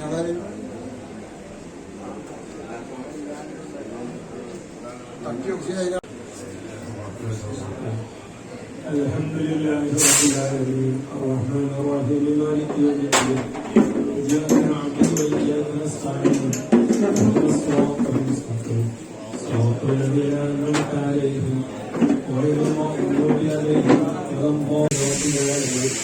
الحمد لله رب العالمين الرحمن الرحيم مالك يوم الدين إياك نعبد وإياك نستعين اهدنا الصراط المستقيم صراط الذين أنعمت عليهم غير المغضوب عليهم ولا الضالين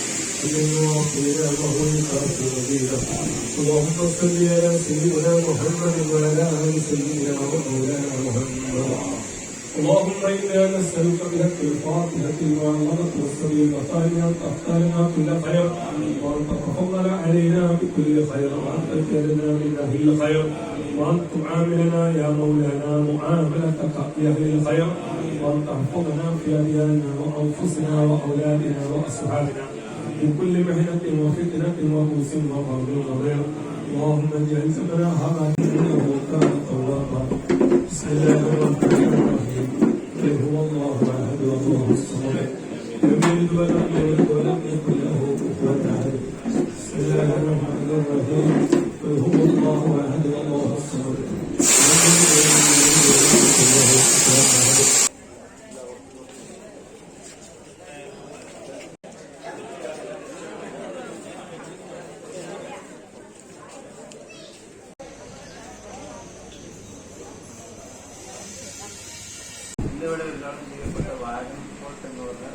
اللهم صل على سيدنا محمد وعلى آل سيدنا ومولانا محمد. اللهم إنا نسألك بحق الفاتحة والغلط والصبي والطاعة أختارنا كل خير وأن تتفضل علينا بكل خير وأن تجعلنا من أهل الخير وأن تعاملنا يا مولانا معاملتك بأهل الخير وأن تحفظنا في أدياننا وأنفسنا وأولادنا وأصحابنا من كل محنة وفتنة وبؤس وضر وضير. اللهم اجعل زمنا هذا إنه كان توابا. بسم الله الرحمن الرحيم. قل هو الله أحد الله الصمد لم يلد ولم يولد ولم يكن له كفوا أحد. بسم الله الرحمن الرحيم. قل هو الله أحد الله الصمد لم يلد ولم يولد ولم يكن له كفوا أحد. ഇന്നിവിടെ ഉദ്ഘാടനം ചെയ്യപ്പെട്ട വാഗൺ ഫോർട്ട് എന്ന് പറഞ്ഞ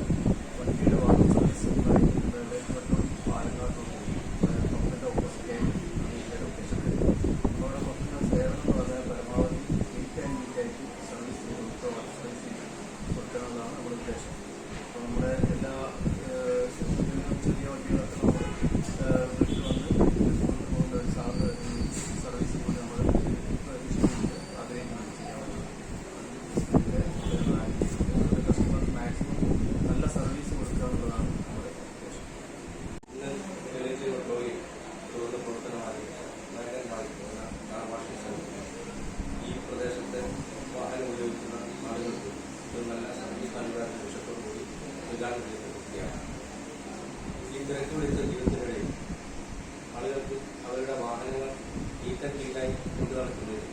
വണ്ടിയുടെ വാഹന സർവീസ് വെള്ളേക്കോട്ടും പാലക്കാട്ടും തൊട്ടത്തെ ഓപ്പോസിറ്റായിട്ട് ഈ ലൊക്കേഷനിൽ അവിടെ മൊത്തം സേവനം എന്ന് പറഞ്ഞാൽ പരമാവധി നീറ്റായിട്ട് സർവീസ് ചെയ്ത് കൊടുക്കുക സർവീസ് ചെയ്ത് കൊടുക്കണമെന്നാണ് നമ്മുടെ ഉദ്ദേശം. അപ്പോൾ നമ്മുടെ എല്ലാ ചെറിയ വണ്ടികളൊക്കെ നമ്മൾ വീട്ടിൽ വന്ന് പോകുന്ന സാറിന് സർവീസ് കൊണ്ട് നമ്മൾ പ്രതീക്ഷിക്കുന്നത് ആഗ്രഹിക്കുന്നത് ചെയ്യാൻ നല്ല സർവീസ് കൊടുക്കുക എന്നുള്ളതാണ് നമ്മുടെ ഉദ്ദേശം. ഈ പ്രദേശത്തെ വാഹനം ഉപയോഗിക്കുന്ന ആളുകൾക്ക് ഒരു നല്ല സർവീസ് നൽകാൻ ലക്ഷ്യത്തോടുകൂടി ഉദ്ഘാടനം ചെയ്തിരിക്കുകയാണ്. ഈ തിരക്ക് പിടിച്ച ജീവിതത്തിനിടയിൽ ആളുകൾക്ക് അവരുടെ വാഹനങ്ങൾ നീറ്റായി കൊണ്ടു നടക്കുന്നതിൽ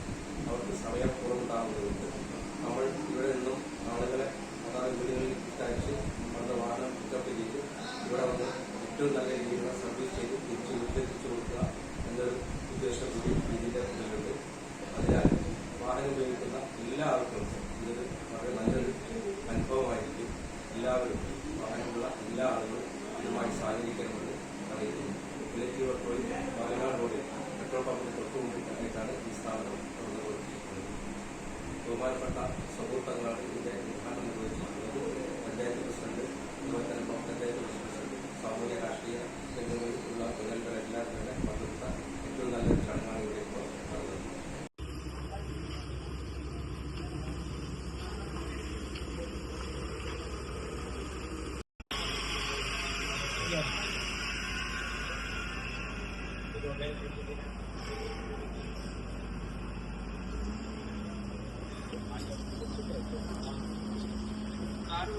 അവർക്ക് സമയം കുറവുണ്ടാകുന്നതുകൊണ്ട് നമ്മൾ ഇവിടെ നിന്നും ആളുകളെ അതാത് വീടുകളിൽ അയച്ച് അവരുടെ വാഹനം പിക്കപ്പ് ചെയ്ത് ഇവിടെ വന്ന് ഏറ്റവും നല്ല രീതിയിലുള്ള സർവീസ് ചെയ്ത് വീട്ടിലെത്തിച്ചു കൊടുക്കുക എന്നൊരു ഉദ്ദേശം കൂടി ഇതിൻ്റെ മുന്നിലുണ്ട്. അതിനാൽ വാഹനം ഉപയോഗിക്കുന്ന എല്ലാവർക്കും ഇതൊരു വളരെ നല്ലൊരു അനുഭവമായിരിക്കും. എല്ലാവരും വാഹനമുള്ള എല്ലാ ആളുകളും ഇതുമായി സഹകരിക്കണമെന്ന് അറിയിക്കുന്നു. ഇലക്ട്രിക് പെട്രോളിൽ പാലക്കാട് റോഡിൽ പെട്രോൾ പമ്പിന് തൊട്ടുമുമ്പിട്ടായിട്ടാണ് ഈ സ്ഥാപനം തുറന്നുകൊടുത്തിരിക്കുന്നത്. ബഹുമാനപ്പെട്ട സുഹൃത്തുക്കളാണ് ഇതിന്റെ ഉദ്ഘാടനം നിർവഹിച്ചിട്ടുള്ളത്. പഞ്ചായത്ത് പ്രസിഡന്റ്, അതുപോലെ തന്നെ ബ്ലോക്ക് പഞ്ചായത്ത് പ്രസിഡന്റ്, സാമൂഹ്യ രാഷ്ട്രീയ രംഗങ്ങളിലുള്ള പ്രഗത്ഭരെല്ലാം തന്നെ പങ്കെടുത്ത ഏറ്റവും നല്ലൊരു ചടങ്ങാണ് ഇവിടെ ഇപ്പോൾ നടന്നത്. ആട്